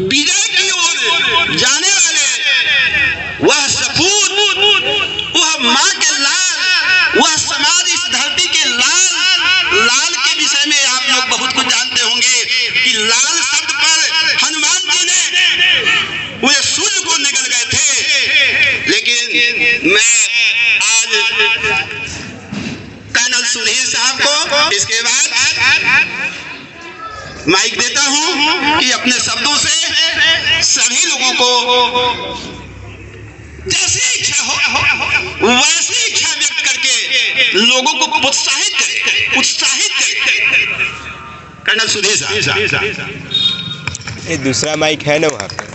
विजय की ओर जाने वाले वह सपूत, वह माँ के लाल, वह समाज इस धरती के लाल। लाल के विषय में आप लोग बहुत कुछ जानते होंगे कि लाल शब्द पर हनुमान जी ने वे सूर्य को निकल गए थे। लेकिन मैं आज कर्नल सुधीर साहब को इसके बाद माइक देता हूं कि अपने शब्दों से सभी लोगों को जैसी इच्छा हो वैसी इच्छा व्यक्त करके लोगों को उत्साहित करे। कर्नल सुधीर साहब, ये दूसरा माइक है ना वहाँ पे।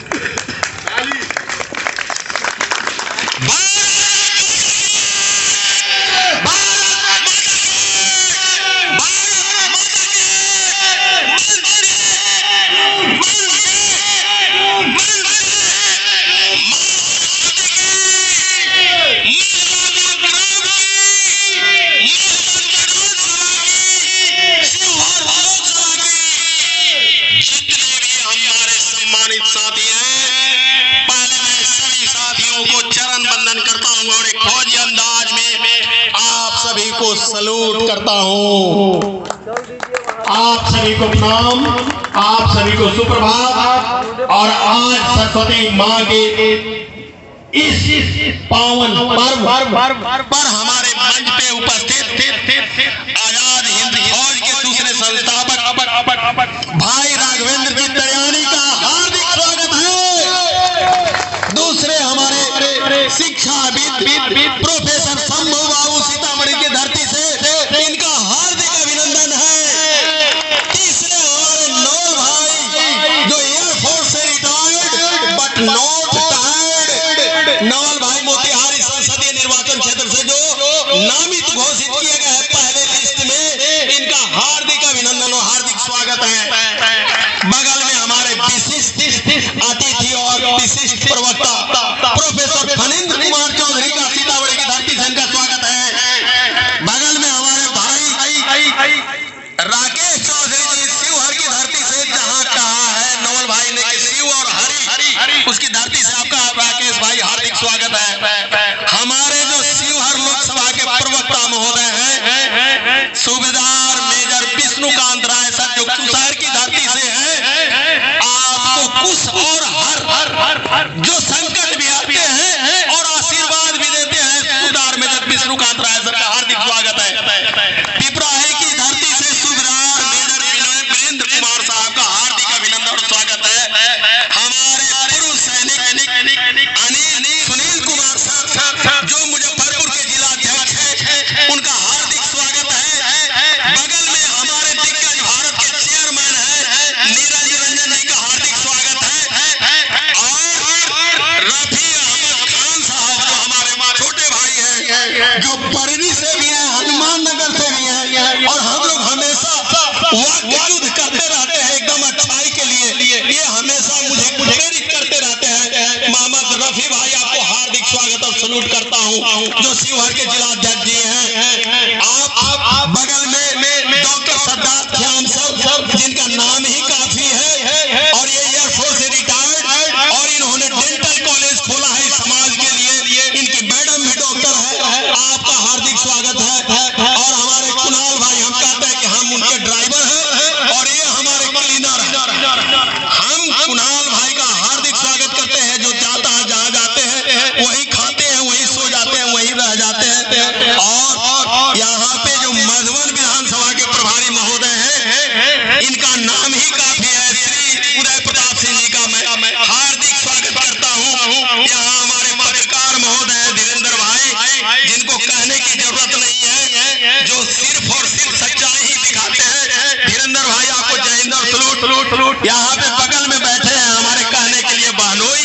सलूट करता हूं। आप सभी को प्रणाम, आप सभी को सुप्रभात। और आज सरस्वती माँ के इस पावन पर्व पर हमारे मंच पे उपस्थित आजाद हिंद फौज के दूसरे संस्थापक भाई राघवेंद्र जी दरियानी का हार्दिक स्वागत है। दूसरे हमारे शिक्षाविद प्रोफेसर शंभू बाबू सीतामढ़ी की धरती से इनका हार्दिक अभिनंदन है। तीसरे हमारे नौल भाई जो एयरफोर्स से retired but not tired, Naval भाई मोतिहारी संसदीय निर्वाचन क्षेत्र से जो नामित घोषित किए गए हैं पहले लिस्ट में, इनका हार्दिक अभिनंदन और हार्दिक स्वागत है। बगल में हमारे विशिष्ट अतिथि और विशिष्ट प्रवक्ता प्रोफेसर फणींद्र कुमार चौधरी का सीतामढ़ी की धरती से इनका स्वागत है। बगल में हमारे भाई राकेश चौधरी जी शिवहर की धरती से, जहां कहा है नवल भाई ने कि शिव और हरि, उसकी धरती से आपका राकेश भाई हार्दिक स्वागत है। हमारे जो शिवहर लोकसभा के प्रवक्ता महोदय हैं सूबेदार मेजर विष्णुकांत राय सर जो कुशहर की धरती से है, आपको कुश और हर जो संकट भी आते हैं और आशीर्वाद भी देते हैं, सूबेदार मेजर विष्णुकांत राय सर का हार्दिक स्वागत है। पिपराही की धरती से सूबेदार मेजर वीरेंद्र कुमार साहब का हार्दिक अभिनंदन और स्वागत है। हमारे पूर्व सैनिक अनिल सुनील कुमार सर जो मुजफ्फरपुर के जिलाध्यक्ष हैं, उनका हार्दिक स्वागत है। बगल में हमारे दिग्गज भारत के चेयरमैन हैं नीरज रंजन जी का हार्दिक स्वागत है। और रफी अहमद खान साहब जो हमारे छोटे भाई हैं, जो बरनी से भी हैं, हनुमान नगर से भी हैं, और हम लोग हमेशा युद्ध करते रहते हैं एकदम अच्छाई के लिए, ये हमेशा मुझे प्रेरित करते रहते हैं। मोहम्मद रफी भाई आपको हार्दिक स्वागत और सलूट करता हूं जो शिवहर के जिलाध्यक्ष जी हैं। आप बगल में डॉक्टर सिद्धार्थ श्याम सर जिनका नाम ही काफी है और ये एयरफोर्स से रिटायर्ड और इन्होंने डेंटल कॉलेज खोला है समाज के लिए, इनकी मैडम भी डॉक्टर है, आपका हार्दिक स्वागत है। और हमारे कुणाल भाई, हम कहते हैं कि हम उनके ड्राइवर हैं और ये हमारे क्लीनर हैं। हम कुणाल भाई का हार्दिक स्वागत करते हैं, जो जाता है जहाँ जाते हैं वही खाते हैं, वही सो जाते हैं, वही रह जाते हैं। और यहाँ पे जो मधुबन विधानसभा के प्रभारी महोदय हैं, इनका नाम ही काफी है, श्री उदय प्रताप सिंह जी का मैं हार्दिक स्वागत करता हूँ। यहाँ हमारे पत्रकार महोदय धीरेन्द्र भाई, जिनको कहने की जरूरत नहीं है, जो सिर्फ और सिर्फ सच्चाई ही दिखाते हैं। धीरेन्द्र भाई आपको जय हिंद और सलूट। यहाँ पे बगल में बैठे हैं हमारे कहने के लिए बहनोई,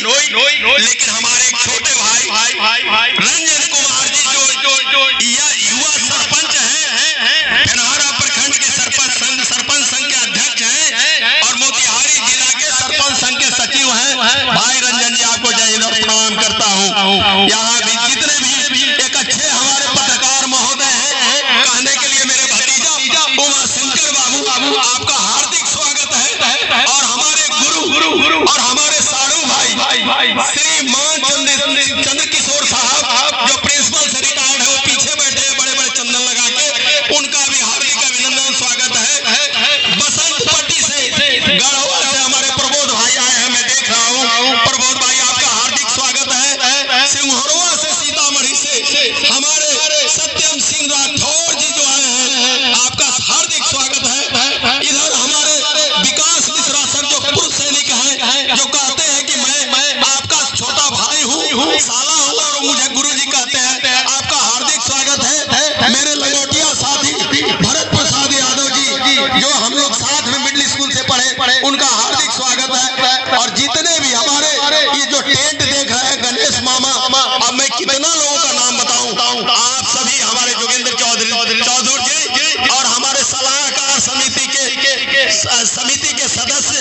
लेकिन हमारे एक छोटे भाई रंजन कुमार जी जो युवा सरपंच हैं, फेनहारा प्रखंड के सरपंच संघ के अध्यक्ष हैं और मोतिहारी जिला के सरपंच संघ के सचिव हैं। भाई रंजन जी आपको जय हिंद और प्रणाम करता हूँ। यहाँ भी जितने भी एक अच्छे हमारे पत्रकार महोदय हैं, कहने के लिए मेरे भतीजा उमा शंकर बाबू आपका हार्दिक स्वागत है। और हमारे गुरु और उनका हार्दिक स्वागत है। और जितने भी हमारे ये जो टेंट देख रहे हैं गणेश मामा, अब मैं कितना लोगों का नाम बताऊं, आप सभी हमारे जोगेंद्र चौधरी जी और हमारे सलाहकार समिति के सदस्य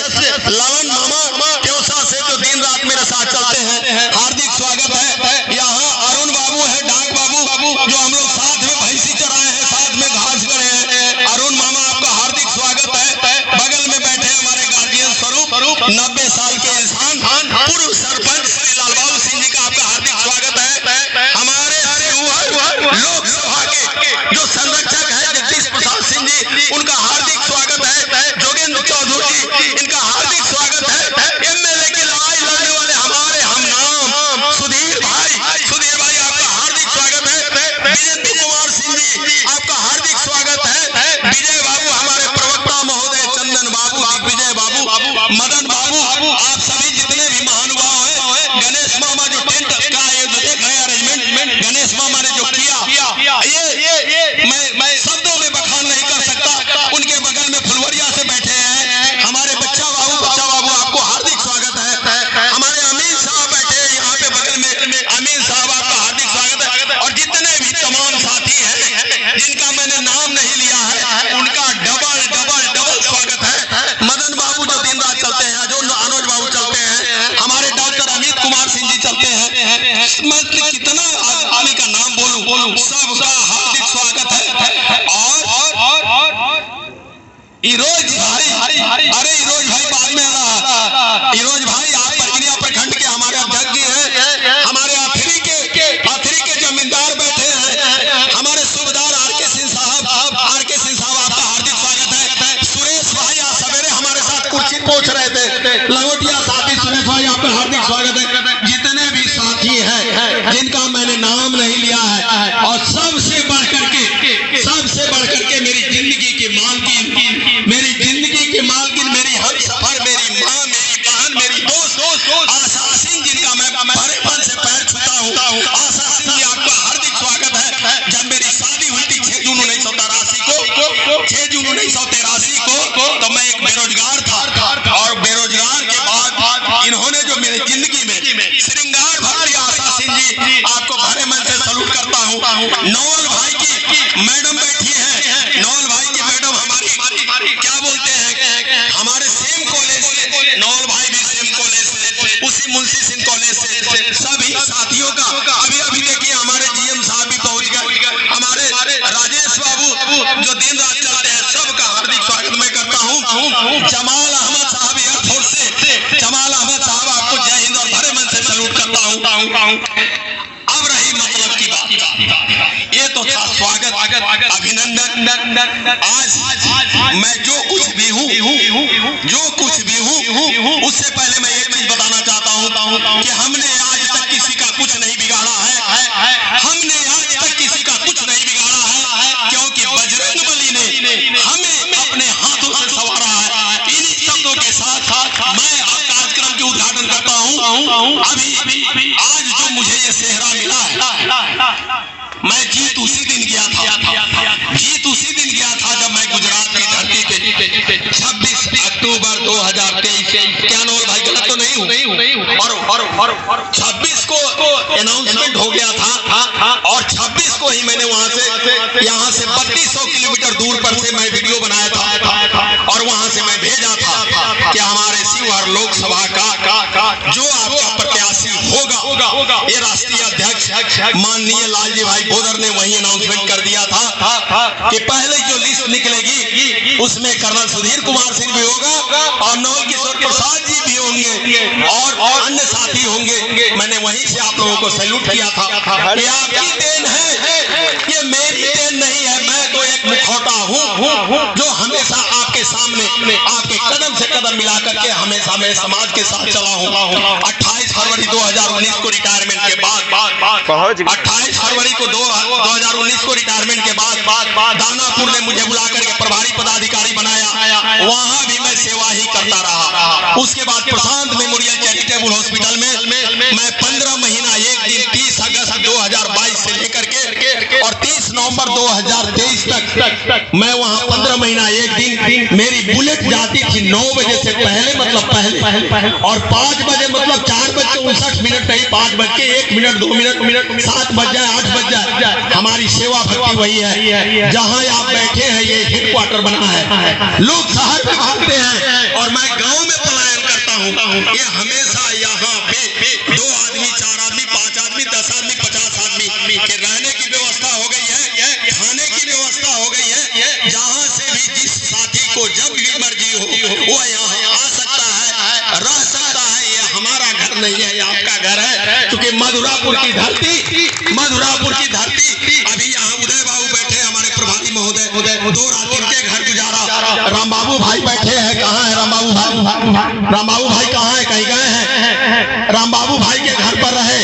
ललन मामा क्योसा से जो दिन रात मेरे साथ चलते हैं, हार्दिक स्वागत है। यहाँ अरुण बाबू है, डाक बाबू जो हम लोग साथ में भैंसी चराए हैं, साथ में घास गड़े हैं। अरुण मामा आपका हार्दिक स्वागत है। बगल में बैठे हमारे गार्जियन स्वरूप 90 साल के इंसान पूर्व सरपंच श्री लालबाबू सिंह जी का आपका हार्दिक स्वागत है। हमारे लोकसभा के जो संरक्षक है जगदीश प्रसाद सिंह जी, उनका हार्दिक स्वागत है। जोगेंद्र चौधरी जी, इनका हार्दिक स्वागत है। एमएलए की लड़ाई लड़ने वाले हमारे हम नाम सुधीर भाई आपका हार्दिक स्वागत है। विजेंद्र कुमार सिंह जी आपका हार्दिक स्वागत है। विजय बाबू हमारे प्रवक्ता महोदय, चंदन बाबू, विजय बाबू, मदन बाबू, आप सभी जितने भी महानुभाव हैं, गणेश मामा जो टेंट का देख रहे हैं अरेंजमेंट गणेश मामा ने जो किया, ये मैं शब्दों में बखान नहीं कर सकता। उनके बगल में फुलवरिया से बैठे हैं हमारे बच्चा बाबू आपको हार्दिक स्वागत है। हमारे अमीन साहब बैठे हैं यहाँ पे बगल में, अमीन साहब आपका हार्दिक स्वागत है। और जितने भी तमाम साथी हैं जिनका मैंने नाम नहीं लिया है, उनका डबल स्वागत है। मदन बाबू जो दिन रात चलते हैं, जो अनुज बाबू चलते हैं, हमारे डॉक्टर अमित कुमार सिंह जी चलते हैं। मैं कितना आदमी का नाम बोलूं, सबका हार्दिक स्वागत है। और इरोज भाई, अरे इरोज भाई बाद में रहा, इरोज भाई आप परगिनिया प्रखंड के हमारे अध्यक्ष हैं। हमारे आखिरी के जमींदार बैठे हैं, हमारे सूबेदार आर.के. सिंह साहब आपका हार्दिक स्वागत है। सुरेश भाई आज सवेरे हमारे साथ कुर्सी पहुंच रहे थे, लंगोटिया साथी सुरेश भाई आपका हार्दिक स्वागत है। जितने भी साथी हैं जिनका मैंने नाम नहीं लिया है, और सबसे बढ़कर के मेरी जिंदगी की मालकिन, मेरी हमसफर, मेरी माँ, मेरी बहन, मेरी दोस्त आशा सिंह, जिनका मैं बड़ेपन से पैर छूता हूँ। आशा सिंह जी आपका हार्दिक स्वागत है। जब मेरी शादी हुई थी 6 जून 1983 को, तो मैं एक बेरोजगार था, और बेरोजगार के बाद इन्होंने जो मेरी जिंदगी में श्रृंगार भर दिया। आशा सिंह जी आपको भरे मन से सलूट करता हूँ। नौल भाई की मैडम बैठी है, नौल भाई की मैडम हमारी क्या बोलते हैं, हमारे सेम कॉलेज से, नौल भाई भी सेम कॉलेज से, उसी मुंशी सिंह कॉलेज से, सभी साथियों का अभी देखिए हमारे जीएम साहब भी पहुंच गए, हमारे राजेश बाबू जो दिन रात चलते हैं, सबका हार्दिक स्वागत मैं करता हूं। जमाल अहमद साहब एयरफोर्स से, जमाल अहमद साहब आपको जय हिंद और भरे मन से सलूट करता हूं। अब रही मतलब की बात, ये तो था स्वागत, अभिनंदन। आज मैं जो कुछ भी हूँ, उससे पहले मैं एक चीज बताना चाहता हूँ कि हमने आज तक किसी का कुछ नहीं बिगाड़ा है, क्योंकि बजरंग बली ने हमें अपने हाथों से संवारा है। इन्हीं शब्दों के साथ मैं कार्यक्रम के उद्घाटन करता हूँ। अभी आज जो मुझे ये सेहरा मिला है, मैं जीत उसी दिन गया था जब मैं गुजरात की धरती पे 26 अक्टूबर 2023, क्या नौल भाई गलत तो नहीं हूँ, और 26 को अनाउंसमेंट हो गया था, और 26 को ही मैंने वहां से 3200 किलोमीटर दूर पर से मैं वीडियो बनाया था, और वहां से मैं भेजा था कि हमारे शिवहर लोकसभा का जो आपका प्रत्याशी होगा, ये राष्ट्रीय अध्यक्ष माननीय लालजी भाई बोदर ने वही अनाउंसमेंट कर दिया था कि पहले जो लिस्ट निकलेगी उसमें कर्नल सुधीर कुमार सिंह भी होगा, और नवल किशोर प्रसाद जी भी होंगे, और अन्य साथी होंगे। मैंने वहीं से आप लोगों को सैल्यूट किया था। ये आपकी देन है, ये मेरी देन नहीं है। मैं तो एक मुखौटा हूँ जो हमेशा आपके सामने आपके कदम से कदम मिला करके हमेशा मैं समाज के साथ चला हूँ। 28 फरवरी 2019 को रिटायरमेंट के बाद 28 फरवरी को 2019 को रिटायरमेंट के बाद दानापुर ने मुझे बुला करके प्रभारी पदाधिकारी बनाया, वहां भी मैं सेवा ही करता रहा। उसके बाद प्रशांत मेमोरियल चैरिटेबल हॉस्पिटल में मैं 15 महीना एक दिन 30 अगस्त 2022 से लेकर के और 30 नवंबर 2023 तक मैं वहां 15 महीना एक दिन, मेरी बुलेट जाती थी 9 बजे से पहले मतलब पहले और 5 बजे मतलब 4:59 नहीं 5:01 2 7 बज जाए 8 बज जाए हमारी सेवा भक्ति वही है। जहाँ आप बैठे हैं ये हेडक्वार्टर बना है। लोग शहर में भागते हैं और मैं गांव में पलायन करता हूँ। ये हमेशा यहाँ पे 2 आदमी 4 आदमी 5 आदमी 10 आदमी 50 आदमी के रहने की व्यवस्था हो गई है, खाने की व्यवस्था हो गई है। जहाँ से भी जिस साथी को जब भी मर्जी हो वो यहाँ आ सकता है, रह सकता है। ये हमारा घर नहीं है, ये आपका घर है। क्योंकि मधुरापुर की धरती अभी यहाँ उदय बाबू बैठे हमारे प्रभारी महोदय 2 रात इनके घर गुजारा। राम बाबू भाई बैठे हैं, कहाँ है राम बाबू भाई कहाँ है? कहीं गए हैं? राम बाबू भाई के घर पर रहे,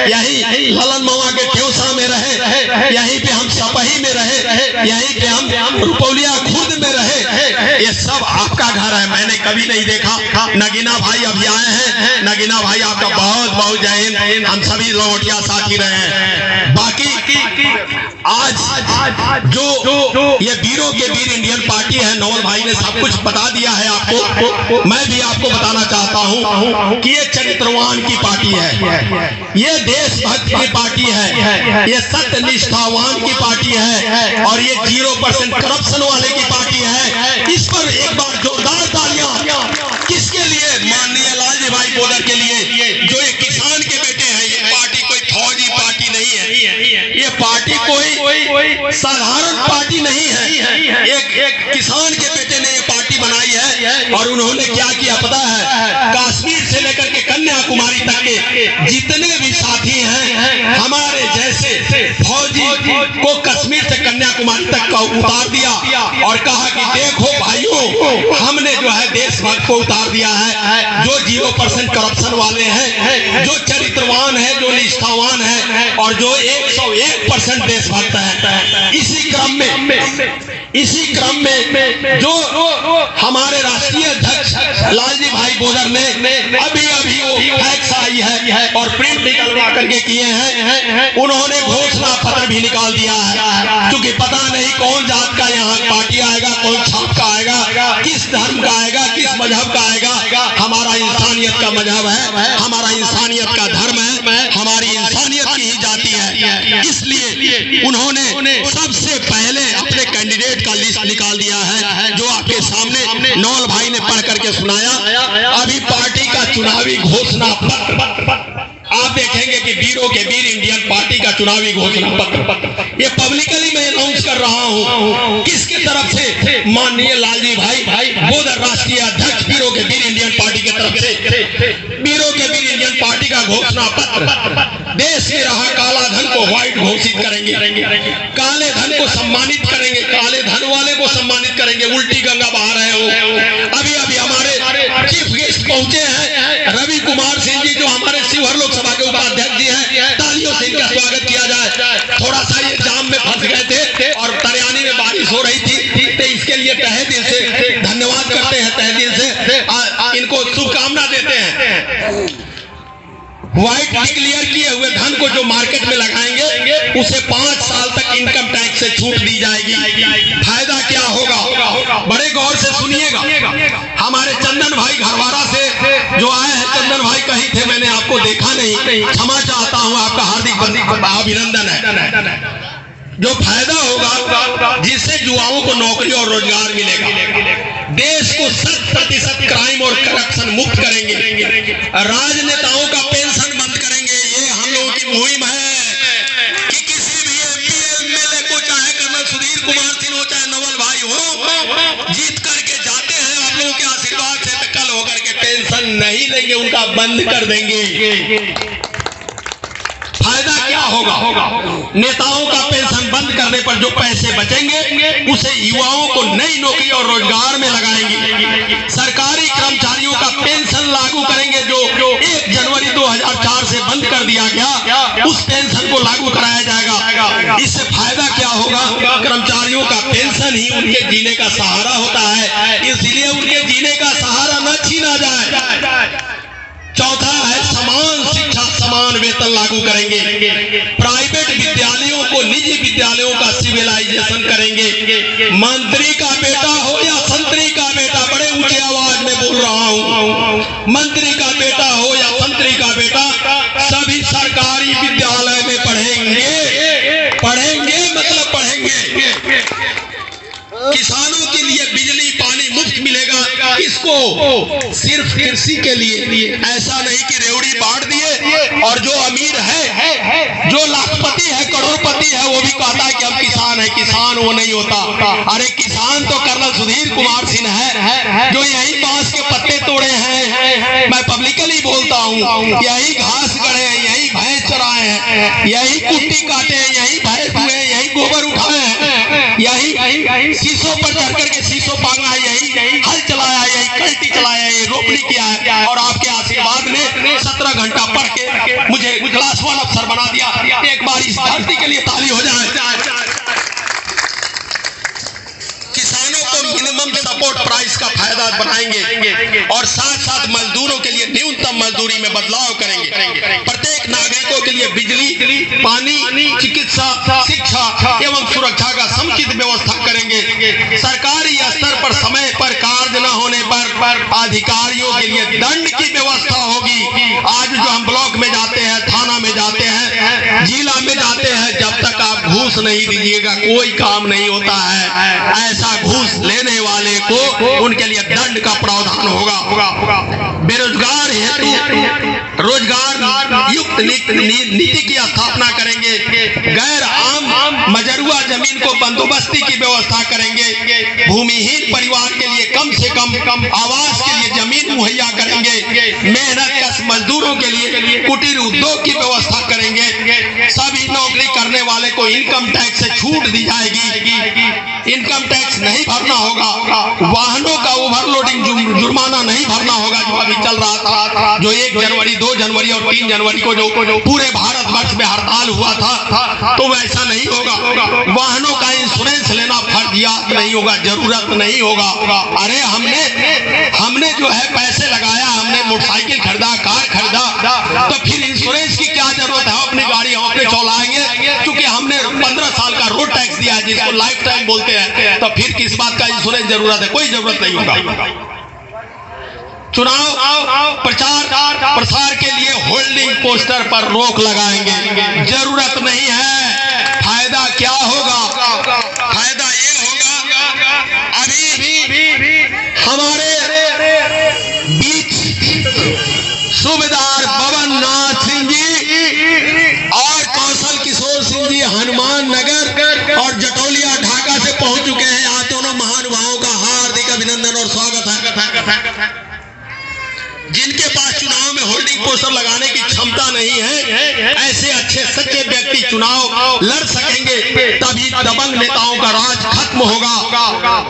यही ललन मामा के ट्योसा में रहे, यहीं पे हम सपही में रहे, यहीं पे हम रुपौलिया खुर्द में रहे। ये सब आपका घर है, मैंने कभी नहीं देखा। नगीना भाई अभी आए हैं, नगीना भाई आपका बहुत बहुत जय हिंद। हम सभी लौटिया साथी रहे हैं। बाकी आज जो ये वीरों के वीर इंडियन पार्टी है, नवल भाई ने सब कुछ बता दिया है आपको। मैं भी आपको बताना चाहता हूँ कि ये चरित्रवान की पार्टी है, ये देशभक्त की पार्टी है, ये सत्य निष्ठावान की पार्टी है और ये 0% करप्शन वाले की पार्टी है। इस पर एक बार जोरदार तालियां किसके लिए? माननीय लालजी भाई बोदर के लिए, जो ये किसान के बेटे हैं। ये पार्टी कोई फौजी पार्टी नहीं है, ये पार्टी कोई साधारण पार्टी नहीं है। एक किसान के बेटे ने ये पार्टी बनाई है और उन्होंने क्या किया पता है? कश्मीर से लेकर के कन्याकुमारी तक के जितने भी साथी हैं हमारे जैसे फौजी को कश्मीर से कन्याकुमारी तक का उतार दिया और कहा कि देखो भाइयों, हमने जो है देशभक्त को उतार दिया है। जो 0% करप्शन वाले हैं, जो चरित्रवान है, जो निष्ठावान है और जो 101% देशभक्त है। इसी क्रम में जो हमारे राष्ट्रीय अध्यक्ष लालजी भाई बोदर ने अभी वो फैक्स आई है और प्रिंट निकलवा करके किए हैं। उन्होंने घोषणा पत्र भी निकाल दिया है, क्योंकि पता नहीं कौन जात का यहाँ पार्टी आएगा, कौन छाप का आएगा, किस धर्म का आएगा, किस मजहब का आएगा। हमारा इंसानियत का मजहब है, हमारा इंसानियत का धर्म है, हमारी इंसानियत की ही जाति है। इसलिए उन्होंने सबसे पहले अपने कैंडिडेट का लिस्ट निकाल दिया है, जो आपके सामने नौल भाई ने पढ़ करके सुनाया। अभी पार्टी का चुनावी घोषणा पत्र आप देखेंगे कि वीरों के वीर इंडियन पार्टी का चुनावी घोषणा पत्र ये पब्लिकली मैं अनाउंस कर रहा हूं। किसके तरफ से? माननीय लालजी भाई बोदर राष्ट्रीय अध्यक्ष वीरों के वीर इंडियन पार्टी की तरफ से वीरों के वीर इंडियन पार्टी का घोषणा पत्र। देश में रहा काला धन को व्हाइट घोषित करेंगे, काले धन को सम्मानित करेंगे, काले धन वाले को सम्मानित करेंगे। उल्टी गंगा बहा रहे हो। अभी हमारे चीफ गेस्ट पहुंचे हैं रवि कुमार सिंह जी, जो हमारे शिवहर लोकसभा के उपाध्यक्ष जी हैं। तालियों से इनका स्वागत किया जाए। थोड़ा सा ये जाम में फंस गए थे और तरियानी में बारिश हो रही थी, तो इसके लिए तहे दिल से धन्यवाद करते हैं, तहे दिल से इनको शुभकामना देते हैं। व्हाइट डिक्लेयर किए हुए धन को जो मार्केट में लगाएंगे उसे 5 साल तक इनकम टैक्स से छूट दी जाएगी। फायदा क्या होगा? बड़े गौर से सुनिएगा। हमारे चंदन भाई घरवारा से जो आए हैं, चंदन भाई कहीं थे, मैंने आपको देखा नहीं, क्षमा चाहता हूं, आपका हार्दिक अभिनंदन है। जो फायदा होगा जिससे युवाओं को नौकरी और रोजगार मिलेगा, देश को 100% क्राइम और करप्शन मुक्त करेंगे, राजनेताओं का पेंशन बंद करेंगे। ये हम लोगों की मुहिम है कि किसी भी एमएलए को, चाहे कर्नल सुधीर कुमार सिंह हो, चाहे नवल भाई हो, जीत करके जाते हैं आप लोगों के आशीर्वाद से, तो कल होकर के पेंशन नहीं लेंगे, उनका बंद कर देंगे। फायदा क्या होगा? नेताओं का पेंशन बंद करने पर जो पैसे बचेंगे उसे युवाओं को नई नौकरी और रोजगार में लगाएंगे। सरकारी कर्मचारियों का पेंशन लागू करेंगे, जो 1 जनवरी 2004 से बंद कर दिया गया, उस पेंशन को लागू कराया जाएगा। इससे फायदा क्या होगा? कर्मचारियों का पेंशन ही उनके जीने का सहारा होता है, इसलिए उनके जीने का सहारा न छीना जाए। चौथा है समान शिक्षा, समान वेतन लागू करेंगे। प्राइवेट विद्यालयों को निजी विद्यालयों का सिविलाइजेशन करेंगे। मंत्री का बेटा हो या संतरी का बेटा, बड़े ऊंचे आवाज मंत्री का बेटा हो या मंत्री का बेटा, सभी सरकारी विद्यालय में पढ़ेंगे मतलब पढ़ेंगे। किसानों के लिए बिजली पानी मुफ्त मिलेगा। इसको सिर्फ कृषि के लिए, ऐसा नहीं कि रेवड़ी बांट दिए और जो अमीर है, जो लाखपति है, करोड़पति है, वो भी कहता है कि हम किसान है। किसान वो नहीं होता। अरे किसान तो कर्नल सुधीर कुमार सिंह है, जो यही बांस के पत्ते तोड़े हैं। मैं पब्लिकली बोलता हूँ, यही घास गड़े हैं, यही भैंस चराए हैं, यही कुट्टी काटे हैं, यही भैंस हुए, यही गोबर उठाए हैं, यही शीशों पर चढ़ करके शीशों पांगा है, यही हल चलाया, यही कल्टी चलाया, यही रोपनी किया है। और आपके आशीर्वाद ने 17 घंटा पढ़ के मुझे क्लास 1 अफसर बना दिया। एक बार इस धरती के लिए ताली हो जाए। किसानों को मिनिमम सपोर्ट प्राइस का फायदा बनाएंगे और साथ साथ मजदूरों के लिए न्यूनतम मजदूरी में बदलाव करेंगे। प्रत्येक नागरिकों के लिए बिजली, पानी, चिकित्सा, शिक्षा एवं सुरक्षा का समुचित व्यवस्था करेंगे। सरकारी स्तर पर समय पर कार्य न होने पर अधिकारियों के लिए दंड की व्यवस्था होगी। आज जो हम ब्लॉक में जाते हैं, थाना में जाते हैं, जिला में जाते हैं, जब तक आप घूस नहीं दीजिएगा कोई काम नहीं होता है। ऐसा घूस लेने वाले को उनके लिए दंड का प्रावधान होगा। बेरोजगार हेतु रोजगार युक्त नीति की स्थापना करेंगे। गैर आम मजरूआ जमीन को बंदोबस्ती की व्यवस्था करेंगे। भूमिहीन परिवार के लिए कम से कम आवास के लिए जमीन मुहैया करेंगे। मेहनत मजदूरों के लिए कुटीर उद्योग की व्यवस्था करेंगे। सभी नौकरी करने वाले को इनकम टैक्स से छूट दी जाएगी। इनकम टैक्स नहीं भरना होगा। वाहनों का ओवरलोडिंग जुर्माना नहीं भरना होगा, जो अभी चल रहा था, जो 1 जनवरी 2 जनवरी और 3 जनवरी को जो पूरे भारतवर्ष में हड़ताल हुआ था, तो वैसा नहीं होगा। वाहनों का इंश्योरेंस लेना फर्जियात नहीं होगा, जरूरत नहीं होगा। अरे हमने जो है पैसे लगाया, हमने मोटरसाइकिल खरीदा, कार खरीदा, तो फिर इंश्योरेंस की क्या जरूरत है? अपनी गाड़ी हम अपने चलाएंगे, क्योंकि हमने 15 साल का रोड टैक्स दिया, जिसको लाइफ टाइम बोलते हैं। तो फिर किस बात का इंश्योरेंस जरूरत है? कोई जरूरत नहीं होगा। चुनाव प्रचार प्रसार के लिए होल्डिंग पोस्टर पर रोक लगाएंगे, जरूरत नहीं है। फायदा क्या होगा? फायदा ये होगा, अभी हमारे बीच सूबेदार बबन नाथ सिंह जी और कौशल किशोर सिंह जी हनुमान नगर और जटौलिया ढाका से पहुंच चुके हैं। यहाँ दोनों महानुभावों का हार्दिक अभिनंदन और स्वागत है। जिनके पास चुनाव में होल्डिंग पोस्टर लगाने की क्षमता नहीं है, ऐसे अच्छे सच्चे व्यक्ति चुनाव लड़ सकेंगे, तभी दबंग नेताओं का राज खत्म होगा।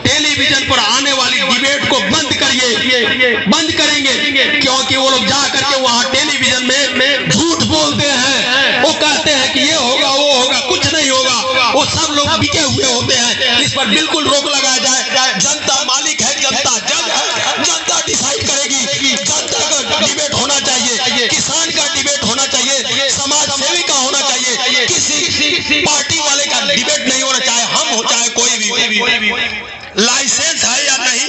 टेलीविजन पर आने वाली डिबेट को बंद करेंगे, क्योंकि वो लोग जा करके वहां टेलीविजन में झूठ बोलते हैं। वो कहते हैं कि ये होगा, वो होगा, कुछ नहीं होगा। वो सब लोग बिके हुए होते हैं। इस पर बिल्कुल रोक लगाया जाए। जनता मालिक है, जनता जज है, जनता डिसाइड करेगी। जनता का डिबेट होना चाहिए, किसान का डिबेट होना चाहिए, समाज सेवी का होना चाहिए। किसी पार्टी वाले का डिबेट नहीं होना चाहिए, हम हो चाहे कोई भी। लाइसेंस है या नहीं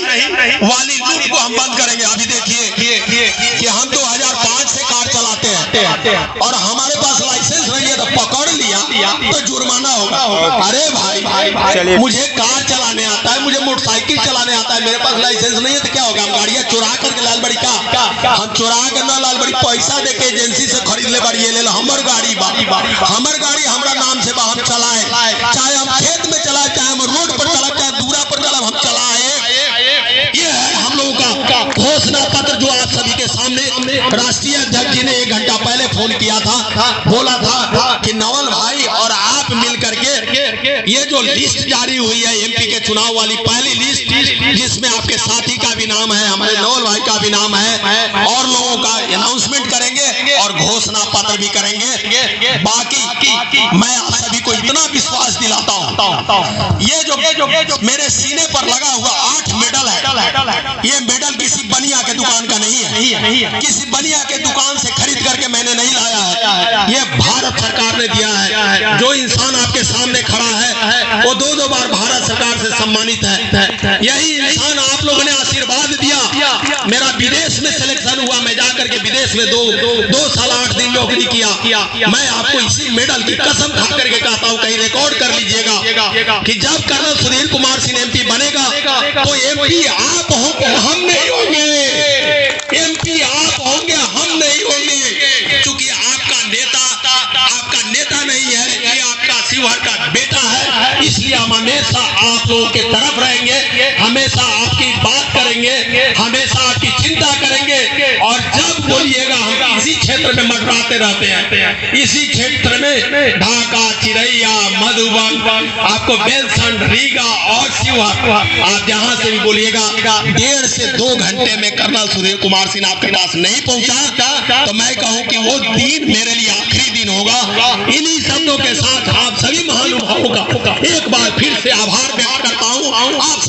वाली लूट को हम बंद करेंगे। अभी देखिए कि हम 2005 से कार चलाते हैं और हमारे पास लाइसेंस नहीं है, तो पकड़ लिया तो जुर्माना होगा। अरे भाई, मुझे कार चलाने आता है, मुझे मोटरसाइकिल चलाने आता है, मेरे पास लाइसेंस नहीं है तो क्या होगा? हम गाड़ियां चुरा करके लालबड़ी का हम चुरा कर ना लालबड़ी पैसा दे के एजेंसी से खरीद ले बड़ी, ये ले लो हमर गाड़ी, हमर गाड़ी हमारा नाम से हम चलाए, चाहे हम खेत में चलाए, चाहे हम रोड पर चलाए, चाहे दूरा पर चलाए, हम चलाए। ये है हम लोगों का घोषणा पत्र, जो आप सभी के सामने राष्ट्रीय अध्यक्ष जी ने 1 घंटा पहले फोन किया था, बोला था कि नवल भाई और आप मिल करके ये जो लिस्ट जारी हुई है एमपी के चुनाव वाली पहली लिस्ट, जिसमें आपके साथी का भी नाम है, हमारे नवल भाई का भी नाम है, और लोगों का अनाउंसमेंट करेंगे और घोषणा पत्र भी करेंगे। बाकी मैं आप सभी को इतना विश्वास दिलाता हूँ, ये जो मेरे सीने पर लगा हुआ 8 मेडल है, ये मेडल किसी बनिया के दुकान का नहीं है, किसी बनिया के दुकान से खरीद करके मैंने नहीं लाया है। ये भारत सरकार ने दिया है। जो इंसान आपके सामने खड़ा है वो 2 बार भारत सरकार से सम्मानित है। यही इंसान आप लोगों ने आशीर्वाद दिया, मेरा विदेश में में सिलेक्शन हुआ, मैं जाकर के विदेश में दो साल 8 दिन नौकरी किया। मैं आपको इसी मेडल की कसम खा करके कहता हूँ, कहीं रिकॉर्ड कर लीजिएगा कि जब कर्नल सुधीर कुमार सिंह एमपी बनेगा तो एमपी आप होंगे, हम नहीं होंगे। एमपी आप होंगे, हम नहीं होंगे, क्योंकि आपका नेता नहीं है, ये आपका शिवहर का बेटा है। इसलिए हम हमेशा आप लोगों के तरफ रहेंगे, हमेशा आपकी बात करेंगे, हमेशा आपकी चिंता करेंगे। और जब बोलिएगा, हम इसी क्षेत्र में मंडराते रहते हैं, इसी क्षेत्र में ढाका, चिरैया, मधुबन, आपको बेलसंड, रीगा और शिवहर, आप जहां से भी बोलिएगा 1.5 से 2 घंटे में कर्नल सुधीर कुमार सिंह आपके पास नहीं पहुंचा तो मैं कहूं कि वो दिन मेरे लिए आखिरी दिन होगा। इन्हीं शब्दों के साथ आप सभी महानुभावों का एक बार फिर से आभार व्यक्त करता हूं। आप